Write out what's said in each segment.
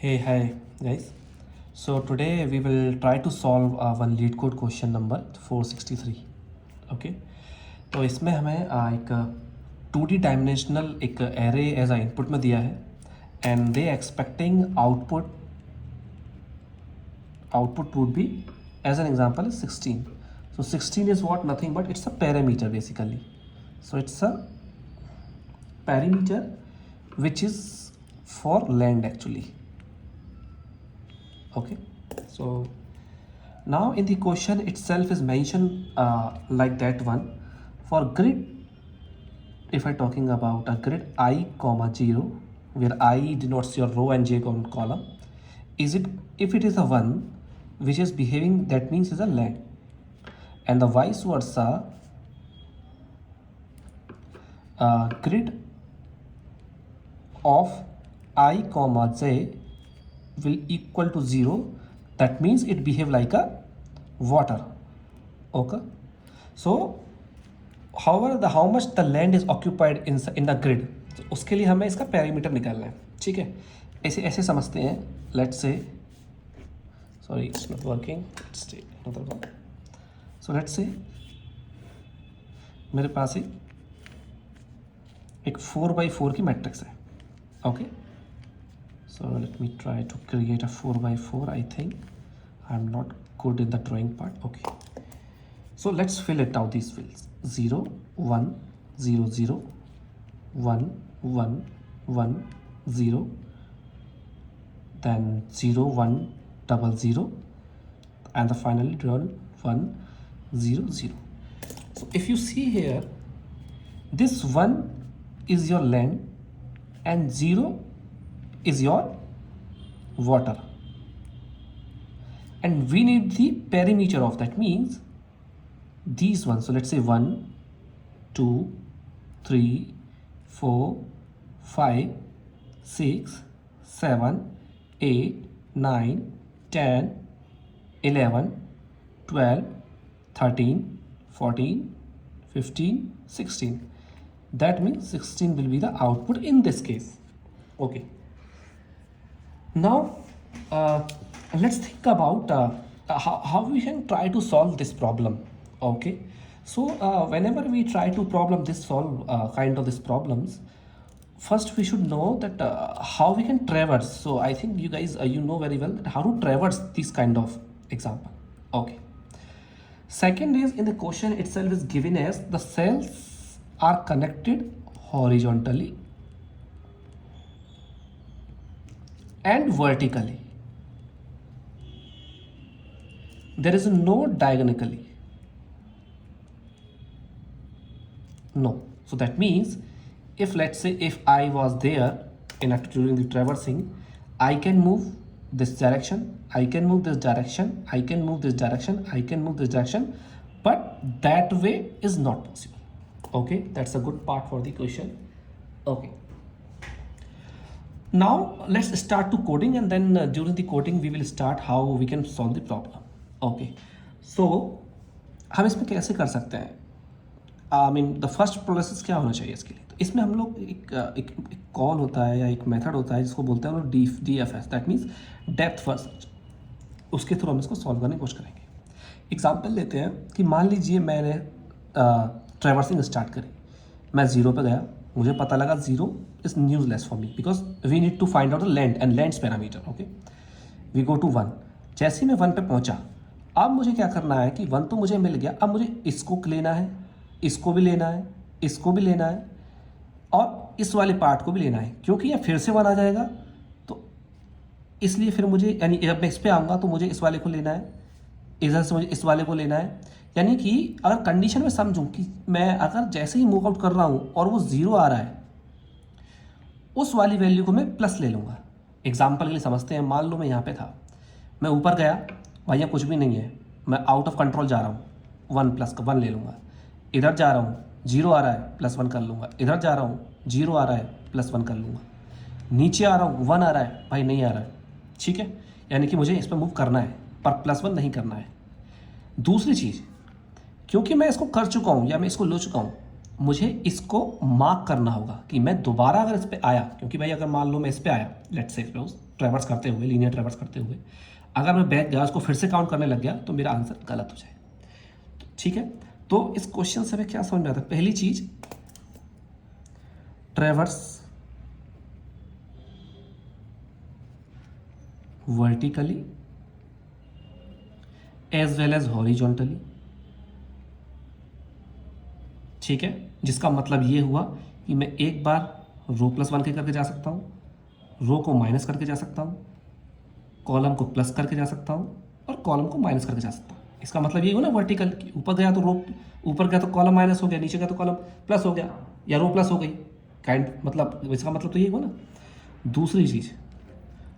Hey, hi guys. So today we will try to solve one lead code question number 463. Okay. तो इसमें हमें एक 2D dimensional एक array as a input में दिया है and they expecting output would be as an example is 16. So 16 is what? Nothing but it's a parameter basically. So it's a parameter which is for land actually. Okay, so now in the question itself is mentioned like that one for grid. If I talking about a grid I comma 0 where I denotes your row and j column, is it, if it is a 1 which is behaving, that means is a len, and the vice versa grid of I comma j will equal to 0, that means it behave like a water. Okay, so however how much the land is occupied in the grid, तो उसके लिए हमें इसका parameter निकालना है. ठीक है, ऐसे ऐसे समझते हैं. Let's say sorry it's not working, let's take another one. So let's say मेरे पास एक 4x4 की मैट्रिक्स है. Okay, so let me try to create a 4x4. I think I'm not good in the drawing part. Okay, so let's fill it out, these fields. 0 1 0 0 1 1 1 0, then 0 1 double 0, and the finally drawn 1 0 0. So if you see here, this 1 is your land and 0 is your water, and we need the perimeter of that, means these ones. So let's say 1 2 3 4 5 6 7 8 9 10 11 12 13 14 15 16. That means 16 will be the output in this case. Okay, now let's think about how we can try to solve this problem. Okay, so whenever we try to solve kind of these problems, first we should know that how we can traverse. So I think you guys you know very well that how to traverse this kind of example. Okay, second is, in the question itself is given as the cells are connected horizontally and vertically. There is no diagonally. No. So that means if, let's say, if I was there during the traversing, I can move this direction, I can move this direction, I can move this direction, I can move this direction, but that way is not possible. Okay, that's a good part for the question. Okay, now let's start to coding, and then during the coding we will start how we can solve the problem. Okay, so हम इसमें कैसे कर सकते हैं? I mean the first process क्या होना चाहिए इसके लिए? तो इसमें हम लोग एक कॉल होता है या एक मेथड होता है जिसको बोलते हैं हम लोग DFS, that means depth first search. उसके थ्रू हम इसको सॉल्व करने की कोशिश करेंगे. एग्जाम्पल लेते हैं कि मान लीजिए मैंने ट्रैवर्सिंग स्टार्ट करी, मैं 0 पे गया, मुझे पता लगा 0 is useless for me because we need to find out the length and length parameter. Okay, we go to 1. जैसे ही मैं 1 पे पहुंचा, अब मुझे क्या करना है कि 1 तो मुझे मिल गया, अब मुझे इसको लेना है, इसको भी लेना है, इसको भी लेना है, और इस वाले पार्ट को भी लेना है, क्योंकि ये फिर से 1 आ जाएगा. तो इसलिए फिर मुझे, यानी जब मैं इस पर आऊँगा तो मुझे इस वाले को लेना है, इधर से मुझे इस वाले को लेना है. यानी कि अगर कंडीशन में समझूं कि मैं अगर जैसे ही मूव आउट कर रहा हूँ और वो 0 आ रहा है, उस वाली वैल्यू को मैं प्लस ले लूँगा. एग्जाम्पल के लिए समझते हैं, मान लो मैं यहाँ पे था, मैं ऊपर गया, भाई यहाँ कुछ भी नहीं है, मैं आउट ऑफ कंट्रोल जा रहा हूँ, 1 प्लस 1 ले लूँगा. इधर जा रहा हूँ, 0 आ रहा है, प्लस 1 कर लूँगा. इधर जा रहा हूँ, 0 आ रहा है, प्लस 1 कर लूँगा. नीचे आ रहा हूँ, 1 आ रहा है, भाई नहीं आ रहा है. ठीक है, यानी कि मुझे इस पर मूव करना है पर प्लस 1 नहीं करना है. दूसरी चीज़, क्योंकि मैं इसको कर चुका हूँ या मैं इसको ले चुका हूँ, मुझे इसको मार्क करना होगा कि मैं दोबारा अगर इस पर आया, क्योंकि भाई अगर मान लो मैं इस पर आया, लेट्स से ट्रैवर्स करते हुए, लीनियर ट्रैवर्स करते हुए, अगर मैं बैक गया उसको फिर से काउंट करने लग गया तो मेरा आंसर गलत हो जाए। ठीक है, तो इस क्वेश्चन से हमें क्या समझ में आता है? पहली चीज, traverse vertically as well as horizontally. ठीक है, जिसका मतलब ये हुआ कि मैं एक बार रो प्लस वन के करके जा सकता हूँ, रो को माइनस करके जा सकता हूँ, कॉलम को प्लस करके जा सकता हूँ और कॉलम को माइनस करके जा सकता हूँ। इसका मतलब ये हुआ ना वर्टिकल, ऊपर गया तो रो, ऊपर गया तो कॉलम माइनस हो गया, नीचे गया तो कॉलम प्लस हो गया, या रो प्लस हो गई, काइंड मतलब इसका मतलब तो ये हुआ ना। दूसरी चीज़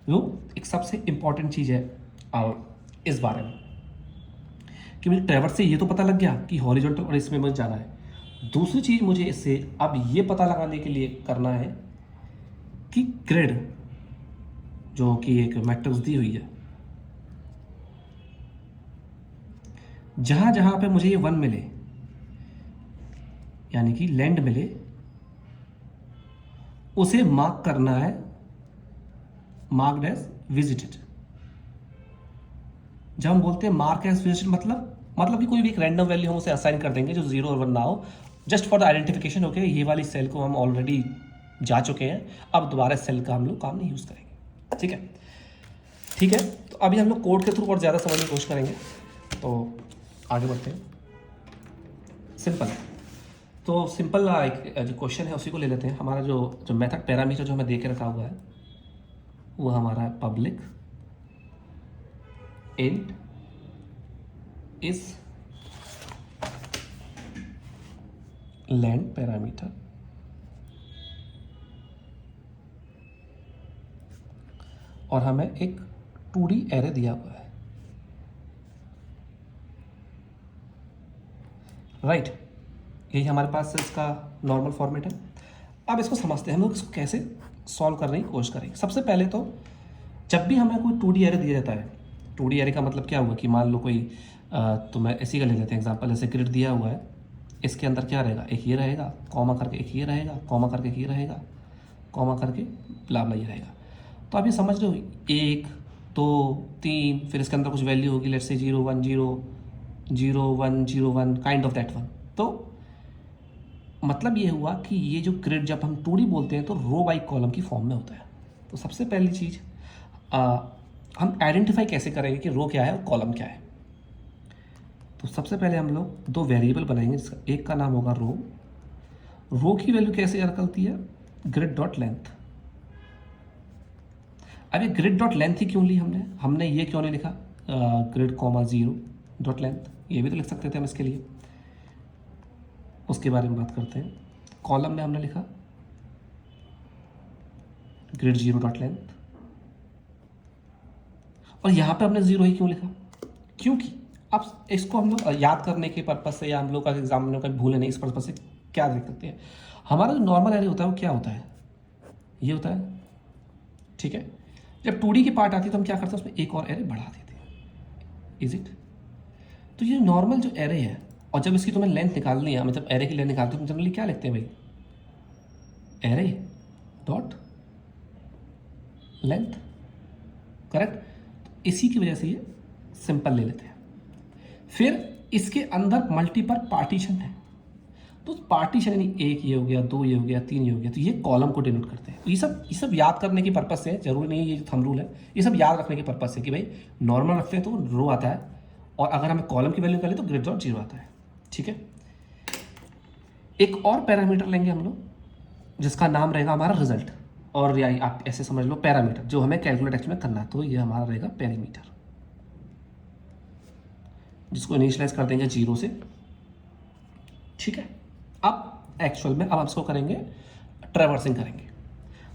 जो एक सबसे इम्पॉर्टेंट चीज़ है और इस बारे में कि मुझे ट्रैवर्स से ये तो पता लग गया कि हॉरिजॉन्टल और इसमें मुझे जाना है। दूसरी चीज़ मुझे इससे अब ये पता लगाने के लिए करना है कि ग्रिड जो कि एक मैट्रिक्स दी हुई है, जहां जहां पे मुझे ये वन मिले यानी कि लैंड मिले, उसे मार्क करना है, मार्क्ड एज विजिटेड। जब हम बोलते हैं मार्क एज विजिटेड मतलब कि कोई भी एक रैंडम वैल्यू हम उसे असाइन कर देंगे जो 0 और 1 ना हो, just for the identification. Okay, ये वाली सेल को हम ऑलरेडी जा चुके हैं, अब दोबारा सेल का हम लोग काम नहीं यूज़ करेंगे। ठीक है, ठीक है, तो अभी हम लोग कोड के थ्रू और ज़्यादा समझने की कोशिश करेंगे, तो आगे बढ़ते हैं। सिंपल, तो सिंपल एक जो क्वेश्चन है उसी को ले लेते हैं। हमारा जो मेथड पैरामीटर जो हमें दे के रखा हुआ है वो हमारा है public int is land parameter, और हमें एक 2D एरे दिया हुआ है, राइट। यही हमारे पास इसका नॉर्मल फॉर्मेट है। अब इसको समझते हैं हम लोग, इसको कैसे सॉल्व करने की कोशिश करेंगे। सबसे पहले तो जब भी हमें कोई 2D एरे दिया जाता है, 2D एरे का मतलब क्या हुआ कि मान लो कोई तो मैं इसी का ले लेते हैं एग्जांपल, जैसे ग्रिड दिया हुआ है, इसके अंदर क्या रहेगा, एक ये रहेगा, कॉमा करके एक ये रहेगा, कॉमा करके एक ये रहेगा, कॉमा करके ब्ला ब्ला ये रहेगा। तो आप ये समझ लो 1 2 3, फिर इसके अंदर कुछ वैल्यू होगी, let's say 0 1 0 0 1 0 1, kind of that one. तो मतलब ये हुआ कि ये जो ग्रिड जब हम 2D बोलते हैं तो रो बाई कॉलम की फॉर्म में होता है। तो सबसे पहली चीज़ हम आइडेंटिफाई कैसे करेंगे कि रो क्या है और कॉलम क्या है। तो सबसे पहले हम लोग 2 वेरिएबल बनाएंगे, जिसका एक का नाम होगा रो। रो की वैल्यू कैसे निकलती है, ग्रिड डॉट लेंथ। अब ये ग्रिड डॉट लेंथ ही क्यों ली हमने ये क्यों नहीं लिखा ग्रिड कॉमा 0 डॉट लेंथ, ये भी तो लिख सकते थे हम इसके लिए, उसके बारे में बात करते हैं। कॉलम में हमने लिखा ग्रिड 0 डॉट लेंथ, और यहाँ पे हमने 0 ही क्यों लिखा, क्योंकि अब इसको हम लोग याद करने के पर्पज से या हम लोग का एग्जाम में कभी भूले नहीं, इस पर्पज से क्या देख सकते हैं। हमारा जो नॉर्मल एरे होता है वो क्या होता है, ये होता है। ठीक है, जब 2D की पार्ट आती है तो हम क्या करते हैं, उसमें एक और एरे बढ़ा देते हैं, इज इट। तो ये नॉर्मल जो एरे है, और जब इसकी तुम्हें लेंथ निकालनी है, मतलब एरे की लेंथ निकालते हो, जनरली क्या लिखते हैं भाई, एरे डॉट लेंथ, करेक्ट। इसी की वजह से ये सिंपल ले लेते हैं। फिर इसके अंदर मल्टीपल पार्टीशन है, तो पार्टीशन यानी 1 ये हो गया, 2 ये हो गया, 3 ये हो गया, तो ये कॉलम को डिनोट करते हैं। ये सब याद करने की पर्पज से, जरूरी नहीं है ये थंब रूल है, ये सब याद रखने के पर्पज से कि भाई नॉर्मल रखते हैं तो रो आता है, और अगर हमें कॉलम की वैल्यू निकालें तो ग्रिड डॉट 0 आता है। ठीक है, एक और पैरामीटर लेंगे हम लोग जिसका नाम रहेगा हमारा रिजल्ट, और या आप ऐसे समझ लो पैरामीटर, जो हमें कैलकुलेट एक्चुअली में करना है। तो ये हमारा रहेगा पैरामीटर, जिसको इनिशियलाइज कर देंगे 0 से। ठीक है, अब एक्चुअल में अब हम इसको करेंगे, ट्रैवर्सिंग करेंगे।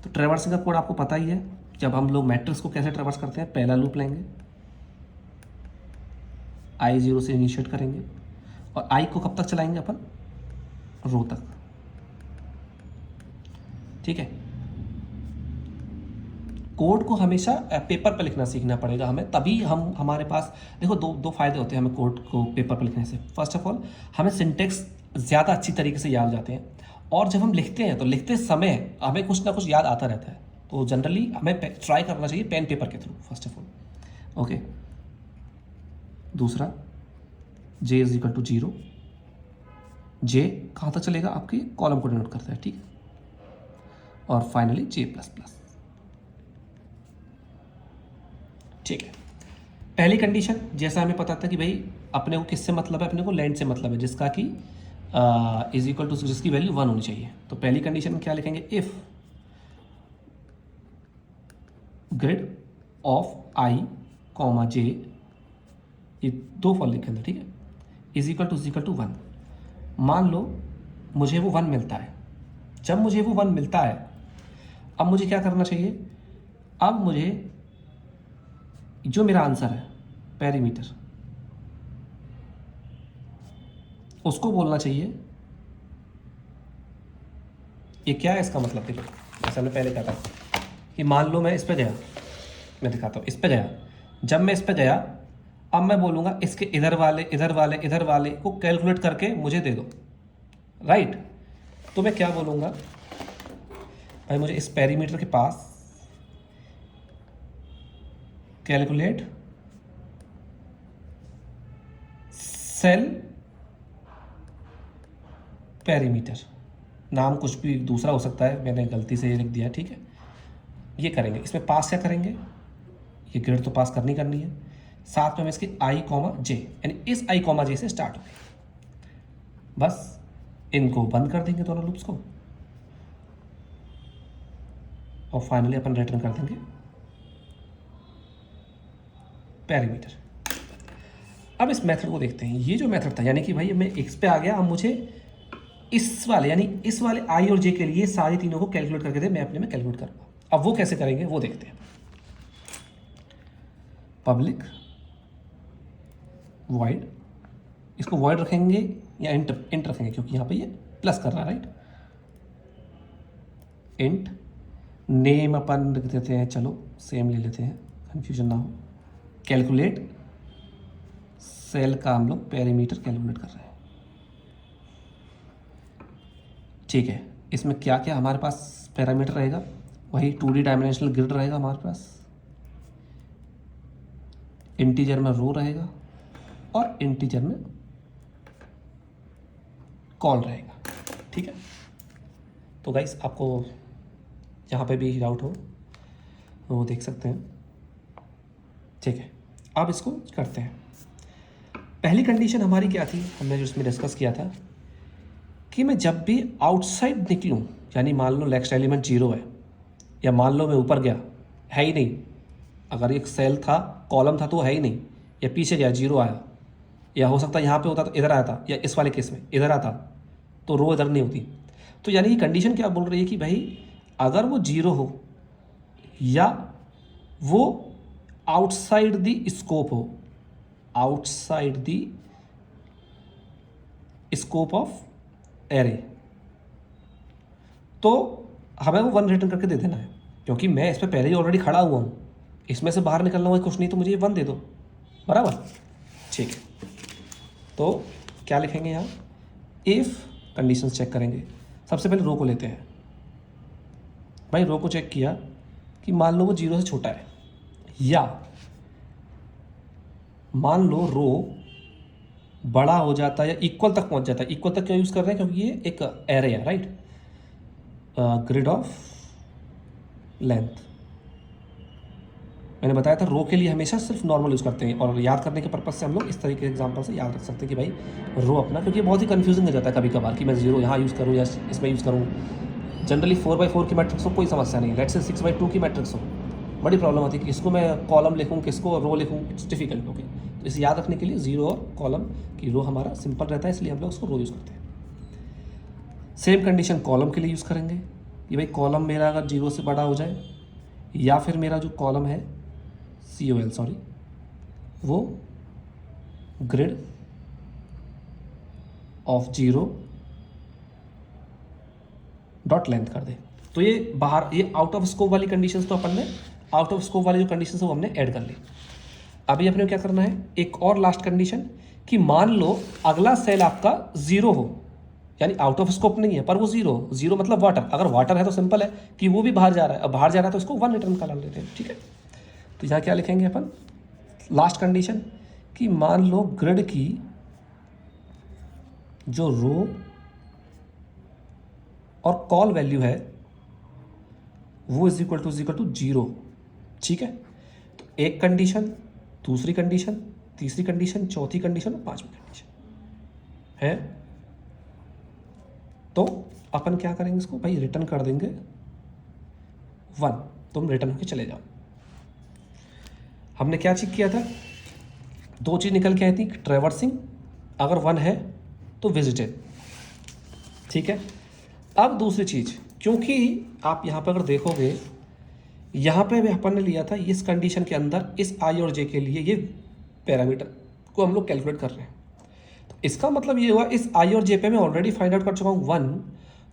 तो ट्रैवर्सिंग का कोड आपको पता ही है, जब हम लोग मैट्रिक्स को कैसे ट्रैवर्स करते हैं, पहला लूप लेंगे, I0 से इनिशिएट करेंगे, और I को कब तक चलाएंगे अपन, रो तक। ठीक है, कोड को हमेशा पेपर पर लिखना सीखना पड़ेगा हमें, तभी हम हमारे पास देखो दो फायदे होते हैं हमें कोड को पेपर पर लिखने से। फर्स्ट ऑफ ऑल हमें सिंटेक्स ज़्यादा अच्छी तरीके से याद हो जाते हैं, और जब हम लिखते हैं तो लिखते समय हमें कुछ ना कुछ याद आता रहता है। तो जनरली हमें ट्राई करना चाहिए पेन पेपर के through first of all. Okay, दूसरा j is equal to 0, j कहाँ तक चलेगा, आपके कॉलम को डिनोट करता है, ठीक है। और फाइनली j प्लस प्लस, ठीक है। पहली कंडीशन जैसा हमें पता था कि भाई अपने को किससे मतलब है, अपने को लेंथ से मतलब है, जिसका कि इज इक्वल टू जिसकी वैल्यू 1 होनी चाहिए। तो पहली कंडीशन में क्या लिखेंगे, if grid of i comma j, ये दो फॉर लिखेंगे, ठीक है, इज इक्वल टू 1। मान लो मुझे वो 1 मिलता है। जब मुझे वो 1 मिलता है, अब मुझे क्या करना चाहिए, अब मुझे जो मेरा आंसर है पेरीमीटर, उसको बोलना चाहिए। ये क्या है इसका मतलब, देखो जैसे हमने पहले कहा था कि मान लो मैं इस पे गया, मैं दिखाता हूँ, इस पे गया। जब मैं इस पे गया, अब मैं बोलूँगा इसके इधर वाले इधर वाले इधर वाले को कैलकुलेट करके मुझे दे दो, राइट। तो मैं क्या बोलूँगा, भाई मुझे इस पेरीमीटर के पास कैलकुलेट सेल पेरीमीटर, नाम कुछ भी दूसरा हो सकता है, मैंने गलती से ये लिख दिया, ठीक है। ये करेंगे, इसमें पास क्या करेंगे, ये ग्रेड तो पास करनी है, साथ में हम इसके i कॉमा j, यानी इस i कॉमा j से स्टार्ट होगी। बस इनको बंद कर देंगे दोनों लूप्स को, और फाइनली अपन रिटर्न कर देंगे पेरीमीटर। अब इस मेथड को देखते हैं। ये जो मेथड था, यानी कि भाई मैं x पे आ गया, अब मुझे इस वाले यानी इस वाले i और j के लिए सारे तीनों को कैलकुलेट करके दे, मैं अपने में कैलकुलेट कर पाऊँ। अब वो कैसे करेंगे वो देखते हैं। पब्लिक वॉइड, इसको वॉइड रखेंगे या इंट रखेंगे, क्योंकि यहाँ पे ये प्लस कर रहा है, राइट। इंट नेम अपन लिख देते हैं, चलो सेम ले लेते हैं, कंफ्यूजन ना हो। कैलकुलेट सेल का हम लोग पेरीमीटर कैलकुलेट कर रहे हैं, ठीक है। इसमें क्या क्या हमारे पास पैरामीटर रहेगा, वही 2D डायमेंशनल ग्रिड रहेगा हमारे पास, इंटीजर में रो रहेगा और इंटीजर में कॉल रहेगा, ठीक है। तो गाइस आपको जहाँ पे भी डाउट हो वो देख सकते हैं, ठीक है। अब इसको करते हैं। पहली कंडीशन हमारी क्या थी, हमने जो इसमें डिस्कस किया था कि मैं जब भी आउटसाइड निकलूँ, यानी मान लो नेक्स्ट एलिमेंट 0 है, या मान लो मैं ऊपर गया, है ही नहीं, अगर एक सेल था कॉलम था तो है ही नहीं, या पीछे गया 0 आया, या हो सकता है यहाँ पे होता तो इधर आया था, या इस वाले केस में इधर आता तो रो इधर नहीं होती। तो यानी ये कंडीशन क्या बोल रही है कि भाई अगर वो 0 हो या वो आउटसाइड द स्कोप हो, outside the scope of array, तो हमें वो 1 रिटर्न करके दे देना है, क्योंकि मैं इस पर पहले ही ऑलरेडी खड़ा हुआ हूँ, इसमें से बाहर निकलना हुआ कुछ नहीं, तो मुझे ये 1 दे दो, बराबर, ठीक है। तो क्या लिखेंगे यहाँ, इफ़ कंडीशंस चेक करेंगे। सबसे पहले रो को लेते हैं। भाई रो को चेक किया कि मान लो वो 0 से छोटा है, या मान लो रो बड़ा हो जाता है या इक्वल तक पहुंच जाता है। इक्वल तक क्यों यूज़ कर रहे हैं, क्योंकि ये एक एरे है, राइट। ग्रिड ऑफ लेंथ, मैंने बताया था रो के लिए हमेशा सिर्फ नॉर्मल यूज़ करते हैं, और याद करने के पर्पज़ से हम लोग इस तरीके के एग्जांपल से याद रख सकते हैं कि भाई रो अपना, क्योंकि बहुत ही कंफ्यूजिंग हो जाता है कभी कभार कि मैं 0 यहाँ यूज़ करूँ या इसमें यूज़ करूँ। जनरली 4x4 की मैट्रिक्स हो कोई समस्या नहीं, लेट्स से 6x2 की मैट्रिक्स हो, बड़ी प्रॉब्लम आती है कि किसको मैं कॉलम लिखूँ किसको रो लिखूँ, इट्स डिफिकल्ट। ओके, तो इसे याद रखने के लिए 0 और कॉलम की रो हमारा सिंपल रहता है, इसलिए हम लोग उसको रो यूज़ करते हैं। सेम कंडीशन कॉलम के लिए यूज़ करेंगे कि भाई कॉलम मेरा अगर 0 से बड़ा हो जाए, या फिर मेरा जो कॉलम है COL सॉरी, वो ग्रिड ऑफ 0 डॉट लेंथ कर दे। तो ये बाहर, ये आउट ऑफ स्कोप वाली कंडीशंस तो अपन ने, आउट ऑफ स्कोप वाली जो कंडीशंस है वो हमने ऐड कर ली। अभी अपने क्या करना है, एक और लास्ट कंडीशन कि मान लो अगला सेल आपका 0 हो, यानी आउट ऑफ स्कोप नहीं है, पर वो जीरो, जीरो मतलब वाटर, अगर वाटर है तो सिंपल है कि वो भी बाहर जा रहा है, अब बाहर जा रहा है तो उसको 1 रिटर्न का डाल देते हैं, ठीक है। तो यहाँ क्या लिखेंगे अपन, लास्ट कंडीशन कि मान लो ग्रिड की जो रो और कॉल वैल्यू है वो इज इक्वल टू जीरो, ठीक है। तो एक कंडीशन, दूसरी कंडीशन, तीसरी कंडीशन, चौथी कंडीशन और पांचवी कंडीशन है। तो अपन क्या करेंगे, इसको भाई रिटर्न कर देंगे 1, तुम रिटर्न होके चले जाओ। हमने क्या चेक किया था, 2 चीज़ निकल के आई थी, ट्रैवर्सिंग अगर 1 है तो विजिटेड, ठीक है। अब दूसरी चीज़, क्योंकि आप यहाँ पर अगर देखोगे, यहाँ पे भी अपन ने लिया था इस कंडीशन के अंदर इस आई और जे के लिए ये पैरामीटर को हम लोग कैलकुलेट कर रहे हैं, तो इसका मतलब ये हुआ इस आई और जे पे मैं ऑलरेडी फाइंड आउट कर चुका हूँ 1,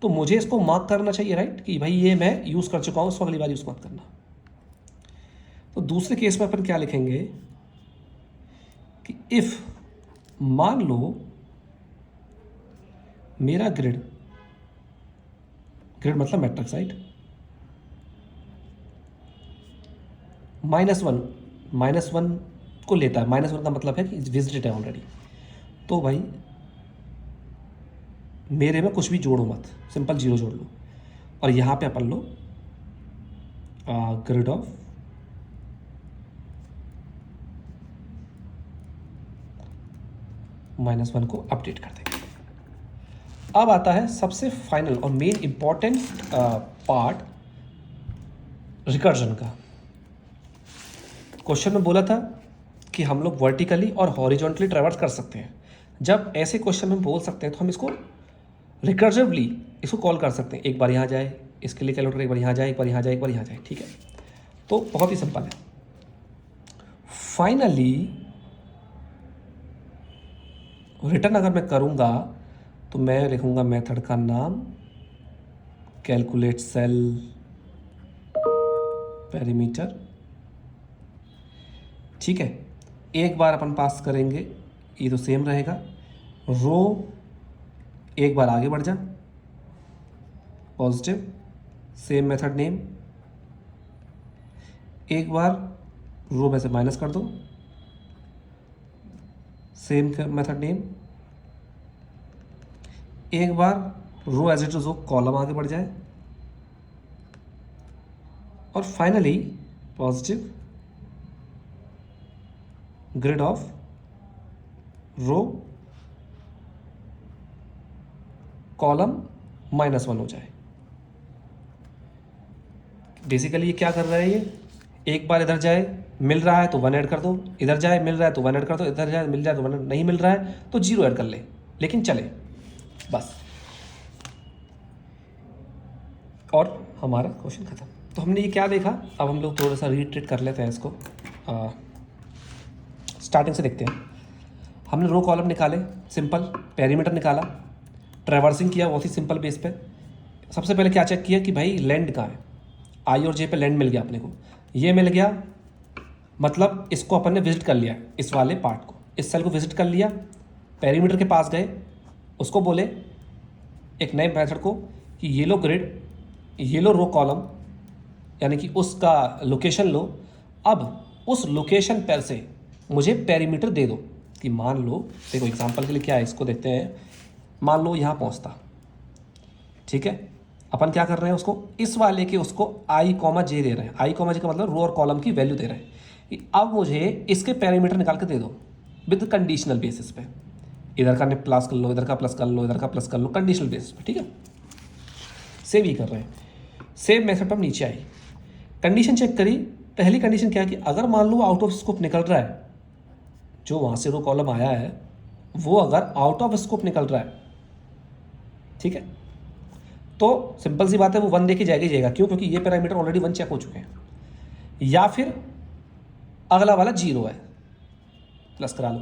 तो मुझे इसको मार्क करना चाहिए, राइट, कि भाई ये मैं यूज़ कर चुका हूँ, उसको अगली बार यूज़ मत करना। तो दूसरे केस में अपन क्या लिखेंगे कि इफ़ मान लो मेरा ग्रिड मतलब मैट्रिक्स, राइट, -1 को लेता है, -1 का मतलब है कि विजिटेड है ऑलरेडी, तो भाई मेरे में कुछ भी जोड़ो मत, सिंपल 0 जोड़ लो, और यहाँ पे अपन लो ग्रिड ऑफ -1 को अपडेट कर देंगे। अब आता है सबसे फाइनल और मेन इंपॉर्टेंट पार्ट, रिकर्जन का। क्वेश्चन में बोला था कि हम लोग वर्टिकली और हॉरिजॉन्टली ट्रैवर्स कर सकते हैं। जब ऐसे क्वेश्चन में बोल सकते हैं तो हम इसको रिकर्सिवली इसको कॉल कर सकते हैं, एक बार यहाँ जाए, इसके लिए कैलकुलेटर एक बार यहाँ जाए, एक बार यहाँ जाए, एक बार यहाँ जाए, ठीक है। तो बहुत ही सिंपल है। फाइनली रिटर्न अगर मैं करूँगा तो मैं लिखूँगा मेथड का नाम कैलकुलेट सेल पेरीमीटर, ठीक है। एक बार अपन पास करेंगे, ये तो सेम रहेगा, रो एक बार आगे बढ़ जा, पॉजिटिव, सेम मेथड नेम, एक बार रो में से माइनस कर दो, सेम मेथड नेम, एक बार रो एज इट इज हो, कॉलम आगे बढ़ जाए, और finally positive grid of row column -1 हो जाए। बेसिकली ये क्या कर रहा है, ये एक बार इधर जाए मिल रहा है तो 1 ऐड कर दो, इधर जाए मिल रहा है तो 1 ऐड कर दो, इधर जाए मिल जाए तो 1 नहीं मिल रहा है तो 0 ऐड कर ले, लेकिन चले बस, और हमारा क्वेश्चन खत्म। तो हमने ये क्या देखा, अब हम लोग थोड़ा सा रीट्रेट कर लेते हैं इसको, स्टार्टिंग से देखते हैं। हमने रो कॉलम निकाले, सिंपल पेरीमीटर निकाला, ट्रैवर्सिंग किया बहुत ही सिंपल बेस पे। सबसे पहले क्या चेक किया कि भाई लैंड कहाँ है, आई और जे पे लैंड मिल गया अपने को, ये मिल गया, मतलब इसको अपन ने विजिट कर लिया, इस वाले पार्ट को, इस सेल को विजिट कर लिया, पेरीमीटर के पास गए, उसको बोले एक नए मेथड को कि ये लो ग्रिड, ये लो रो कॉलम, यानी कि उसका लोकेशन लो, अब उस लोकेशन पर से मुझे पेरीमीटर दे दो, कि मान लो, देखो एग्जांपल के लिए क्या है, इसको देखते हैं, मान लो यहाँ पहुँचता, ठीक है, अपन क्या कर रहे हैं, उसको इस वाले के उसको i, j दे रहे हैं, i, j का मतलब रो और कॉलम की वैल्यू दे रहे हैं कि अब मुझे इसके पैरामीटर निकाल के दे दो विद कंडीशनल बेसिस पे, इधर का प्लस कर लो, इधर का प्लस कर लो, इधर का प्लस कर लो, कंडीशनल बेसिस पे, ठीक है। सेम ही कर रहे हैं, सेम मेथड पर हम नीचे आई, कंडीशन चेक करी। पहली कंडीशन क्या है कि अगर मान लो आउट ऑफ स्कोप निकल रहा है, जो वहाँ से रो कॉलम आया है वो अगर आउट ऑफ स्कोप निकल रहा है, ठीक है, तो सिंपल सी बात है वो 1 देके जाएगा ही जाएगा, क्यों, क्योंकि ये पैरामीटर ऑलरेडी 1 चेक हो चुके हैं, या फिर अगला वाला 0 है, प्लस करा लो।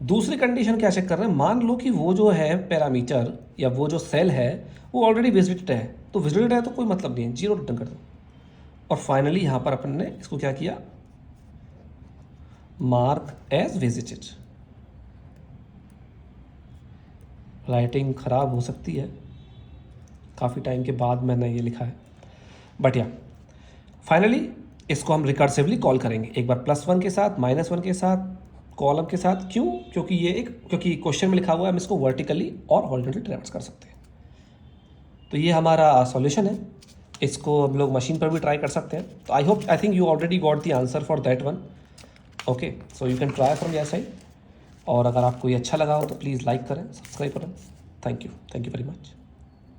दूसरी कंडीशन क्या चेक कर रहे हैं, मान लो कि वो जो है पैरामीटर या वो जो सेल है वो ऑलरेडी विजिटेड है, तो विजिटेड है तो कोई मतलब नहीं है, 0 रिटर्न कर दो। और फाइनली यहाँ पर अपन ने इसको क्या किया, मार्क एज विजिटेड, राइटिंग ख़राब हो सकती है, काफ़ी टाइम के बाद मैंने ये लिखा है, बट या फाइनली इसको हम रिकर्सिवली कॉल करेंगे, एक बार +1 के साथ, -1 के साथ, कॉलम के साथ। क्यों? क्योंकि क्वेश्चन में लिखा हुआ है हम इसको वर्टिकली और हॉरिजॉन्टली ट्रैवर्स कर सकते हैं। तो ये हमारा सॉल्यूशन है, इसको हम लोग मशीन पर भी ट्राई कर सकते हैं। तो I think you already got the answer for that one. Okay, so you can try from your side. और अगर आपको ये अच्छा लगा हो तो प्लीज़ लाइक करें, सब्सक्राइब करें। Thank you very much.